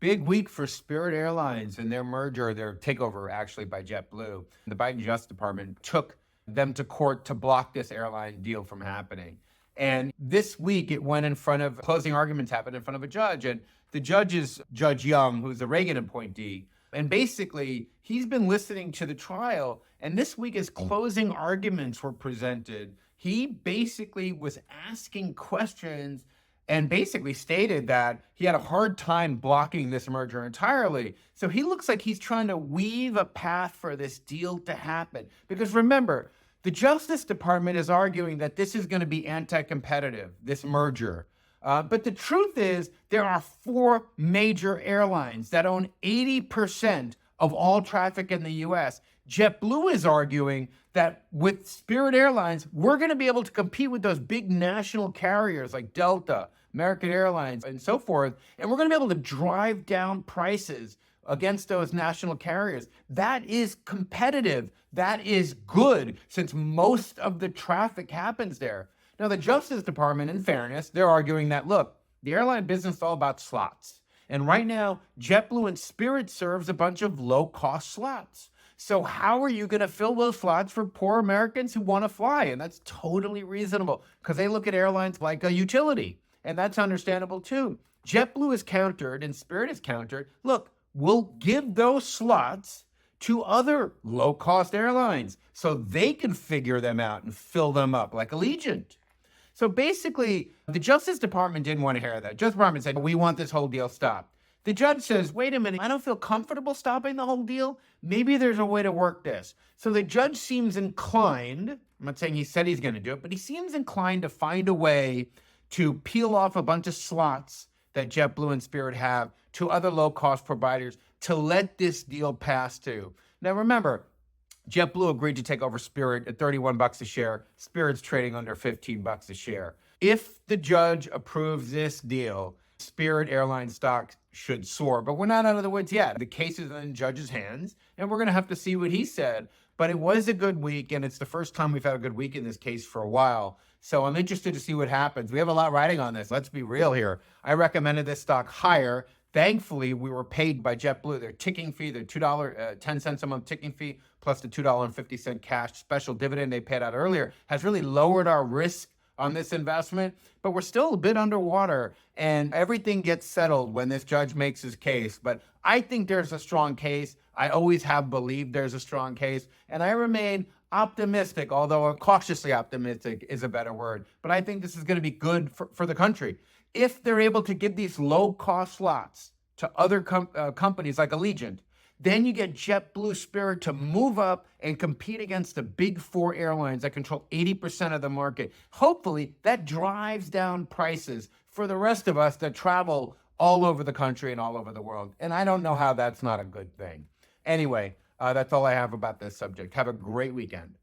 Big week for Spirit Airlines and their merger, their takeover actually by JetBlue. The Biden Justice Department took them to court to block this airline deal from happening. And this week it went in front of closing arguments happened in front of a judge. And the judge is Judge Young, who's a Reagan appointee. And basically, he's been listening to the trial. And this week, as closing arguments were presented, he basically was asking questions and basically stated that he had a hard time blocking this merger entirely. So he looks like he's trying to weave a path for this deal to happen. Because remember, the Justice Department is arguing that this is going to be anti-competitive, this merger. But the truth is, there are four major airlines that own 80% of all traffic in the U.S. JetBlue is arguing that with Spirit Airlines, we're going to be able to compete with those big national carriers like Delta, American Airlines, and so forth. And we're going to be able to drive down prices against those national carriers. That is competitive. That is good, since most of the traffic happens there. Now, the Justice Department, in fairness, they're arguing that, look, the airline business is all about slots. And right now, JetBlue and Spirit serves a bunch of low-cost slots. So how are you going to fill those slots for poor Americans who want to fly? And that's totally reasonable, because they look at airlines like a utility. And that's understandable, too. JetBlue is countered and Spirit is countered. Look, we'll give those slots to other low-cost airlines so they can figure them out and fill them up, like Allegiant. So basically, the Justice Department didn't want to hear that. Justice Department said, we want this whole deal stopped. The judge says, wait a minute, I don't feel comfortable stopping the whole deal. Maybe there's a way to work this. So the judge seems inclined, I'm not saying he said he's going to do it, but he seems inclined to find a way to peel off a bunch of slots that JetBlue and Spirit have to other low-cost providers to let this deal pass too. Now remember, JetBlue agreed to take over Spirit at $31 a share. Spirit's trading under $15 a share. If the judge approves this deal, Spirit Airline stock should soar. But we're not out of the woods yet. The case is in the judge's hands, and we're going to have to see what he said. But it was a good week, and it's the first time we've had a good week in this case for a while. So I'm interested to see what happens. We have a lot riding on this. Let's be real here. I recommended this stock higher. Thankfully, we were paid by JetBlue. Their ticking fee, their $2.10 a month ticking fee, plus the $2.50 cash special dividend they paid out earlier, has really lowered our risk on this investment. But we're still a bit underwater, and everything gets settled when this judge makes his case. But I think there's a strong case. I always have believed there's a strong case, and I remain optimistic, although cautiously optimistic is a better word. But I think this is going to be good for the country. If they're able to give these low-cost slots to other companies like Allegiant, then you get JetBlue Spirit to move up and compete against the big four airlines that control 80% of the market. Hopefully, that drives down prices for the rest of us that travel all over the country and all over the world. And I don't know how that's not a good thing. Anyway, that's all I have about this subject. Have a great weekend.